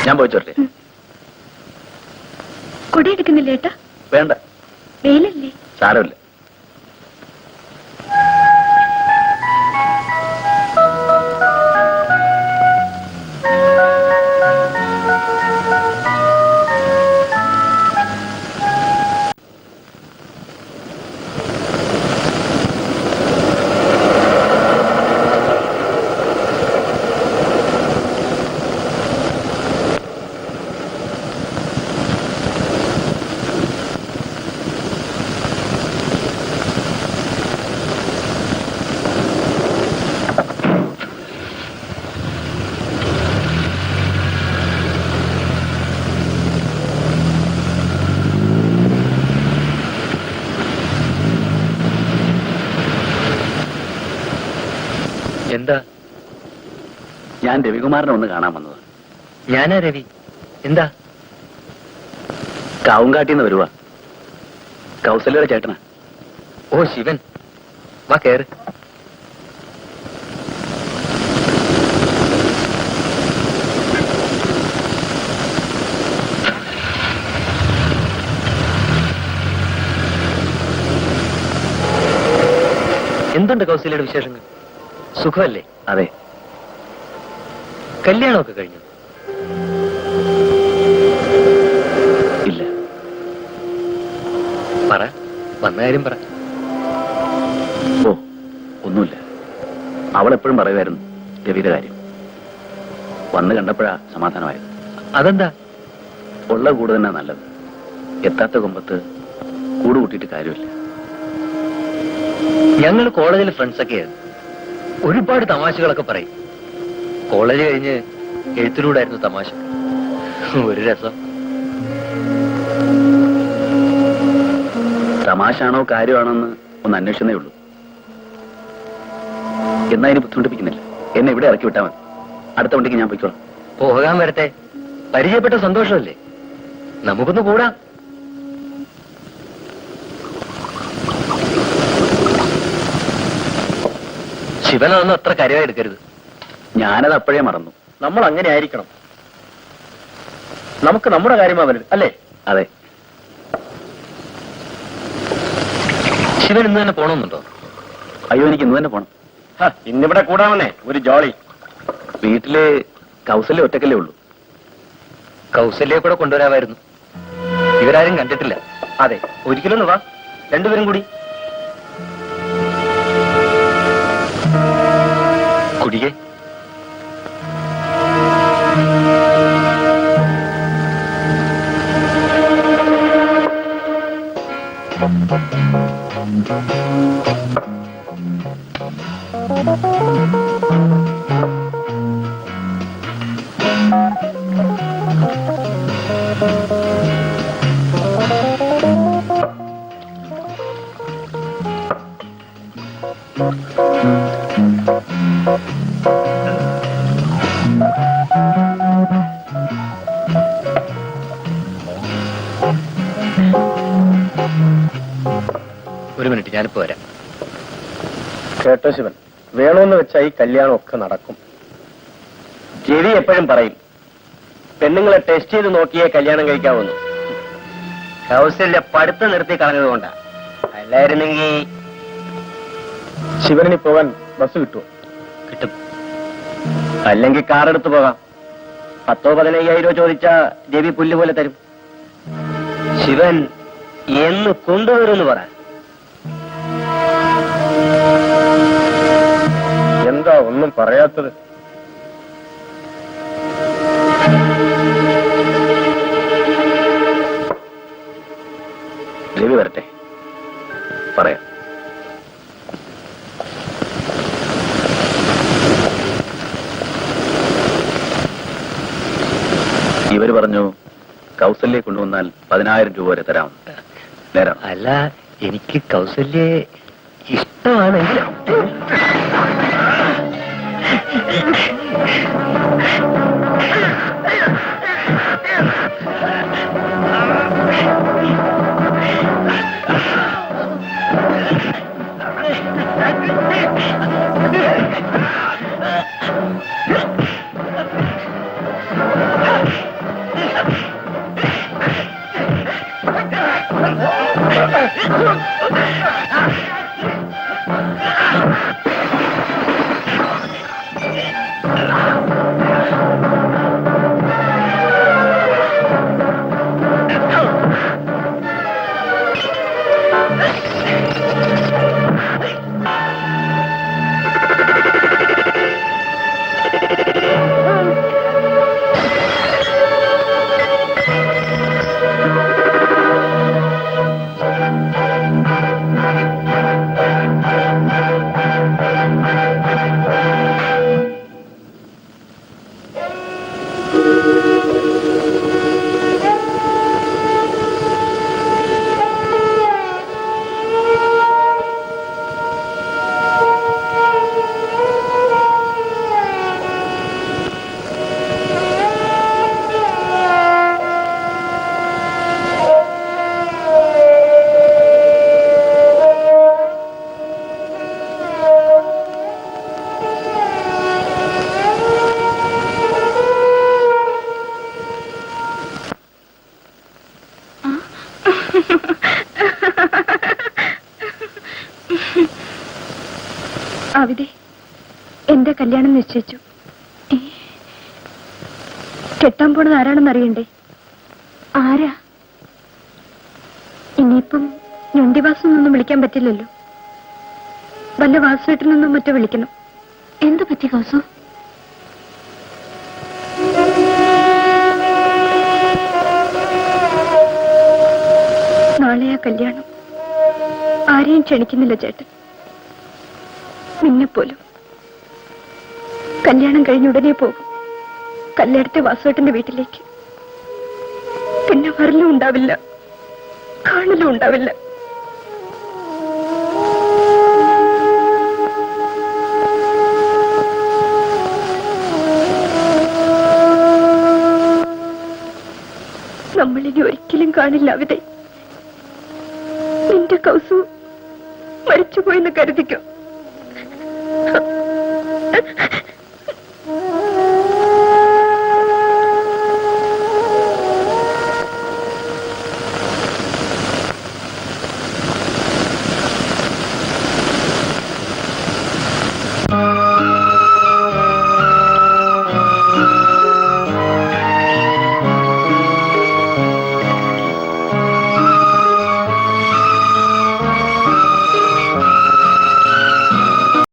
ഞാൻ പോയിച്ചോട്ടെ. കൊട എടുക്കുന്നില്ല ഏട്ടാ? വേണ്ട, വെയിലല്ലേ? സാരമില്ല. എന്താ? ഞാൻ രവികുമാരനെ ഒന്ന് കാണാൻ വന്നത്. ഞാനാ രവി. എന്താ? കാവുംകാട്ടിന്ന് വരുവാ. കൗസല്യയുടെ ചേട്ടനാ. ഓ ശിവൻ, വാ കേറ്. എന്തുണ്ട് കൗസല്യയുടെ വിശേഷങ്ങൾ? സുഖമല്ലേ? അതെ. കല്യാണമൊക്കെ കഴിഞ്ഞു? ഇല്ല. പറ, വന്ന കാര്യം പറ. ഓ, ഒന്നുമില്ല. അവൾ എപ്പോഴും പറയുമായിരുന്നു രവിയുടെ കാര്യം. വന്ന് കണ്ടപ്പോഴാ സമാധാനമായത്. അതെന്താ? ഉള്ള കൂട് തന്നെ നല്ലത്. എത്താത്ത കൊമ്പത്ത് കൂട് കൂട്ടിയിട്ട് കാര്യമില്ല. ഞങ്ങൾ കോളേജിലെ ഫ്രണ്ട്സൊക്കെയായിരുന്നു. ഒരുപാട് തമാശകളൊക്കെ പറയും. കോളേജ് കഴിഞ്ഞ് എഴുത്തിലൂടായിരുന്നു തമാശ. ഒരു രസം. തമാശാണോ കാര്യമാണോ എന്ന് ഒന്ന് അന്വേഷിച്ചതേ ഉള്ളൂ. എന്നാ ഇനി ബുദ്ധിമുട്ടിപ്പിക്കുന്നില്ല. എന്നെ ഇവിടെ ഇറക്കി വിട്ടാൽ മതി. അടുത്ത വണ്ടിക്ക് ഞാൻ പോയിക്കോളാം. പോകാൻ വരട്ടെ. പരിചയപ്പെട്ട സന്തോഷമല്ലേ? നമുക്കൊന്ന് കൂടാം. ശിവനൊന്നും അത്ര കാര്യമായി എടുക്കരുത്. ഞാനത് അപ്പോഴേ മറന്നു. നമ്മൾ അങ്ങനെ ആയിരിക്കണം. നമുക്ക് നമ്മുടെ കാര്യമാ വലുത്, അല്ലേ? അതെ. ശിവൻ ഇന്ന് തന്നെ പോണമെന്നുണ്ടോ? അയ്യോ, എനിക്ക് ഇന്ന് തന്നെ പോണം. ഇന്നിവിടെ കൂടാമെന്നേ ഒരു ജോളി. വീട്ടില് കൗസല്യ ഒറ്റക്കല്ലേ ഉള്ളൂ. കൗസല്യെ കൂടെ കൊണ്ടുവരാമായിരുന്നു. ഇവരാരും കണ്ടിട്ടില്ല. അതെ, ഒരിക്കലൊന്ന് വാ, രണ്ടുപേരും കൂടി. കുടിയേ. ഒരു മിനിറ്റ്, ഞാനിപ്പോ വരാം. കേട്ടോ ശിവൻ, വേണമെന്ന് വെച്ചാൽ ഈ കല്യാണം ഒക്കെ നടക്കും. രവി എപ്പോഴും പറയും പെണ്ണുങ്ങളെ ടെസ്റ്റ് ചെയ്ത് നോക്കിയേ കല്യാണം കഴിക്കാവുന്നു. കൗസല്യ പഠിത്തം നിർത്തി കളഞ്ഞതുകൊണ്ടാ. അല്ലായിരുന്നെങ്കിൽ ശിവനിന് പോകാൻ ബസ് കിട്ടുമോ? കിട്ടും. അല്ലെങ്കിൽ കാർ എടുത്ത് പോകാം. 10,000-15,000 ചോദിച്ചാ രവി പുല്ല് പോലെ തരും. ശിവൻ എന്ന് കൊണ്ടുവരുമെന്ന് പറ. എന്താ ഒന്നും പറയാത്തത്? രവി വരട്ടെ, പറയാം. ഇവര് പറഞ്ഞു കൗസല്യെ കൊണ്ടുവന്നാൽ 10,000 രൂപ വരെ തരാം. നേരം. അല്ല, എനിക്ക് കൗസല്യെ ഇഷ്ടമാണെങ്കിൽ അവിടെ എന്റെ കല്യാണം നിശ്ചയിച്ചു. കെട്ടാൻ പോണത് ആരാണെന്ന് അറിയണ്ടേ? ആരാ? ഇനിയിപ്പം ഞൊണ്ടിവാസൊന്നും വിളിക്കാൻ പറ്റില്ലല്ലോ. വല്ല വാസുവേട്ടിൽ നിന്നും മറ്റോ വിളിക്കണം. എന്തു പറ്റി കൗസു? നാളെയാ കല്യാണം. ആരെയും ക്ഷണിക്കുന്നില്ല ചേട്ടൻ, നിന്നെപ്പോലും. കല്യാണം കഴിഞ്ഞ ഉടനെ പോകും കല്യാണത്തെ വാസുവേട്ടന്റെ വീട്ടിലേക്ക്. പിന്നെ വരലും ഉണ്ടാവില്ല, കാണലും ഉണ്ടാവില്ല. നമ്മളിനി ഒരിക്കലും കാണില്ല അവിടെ. നിന്റെ കൗസു മരിച്ചുപോയെന്ന് കരുതിക്കോ.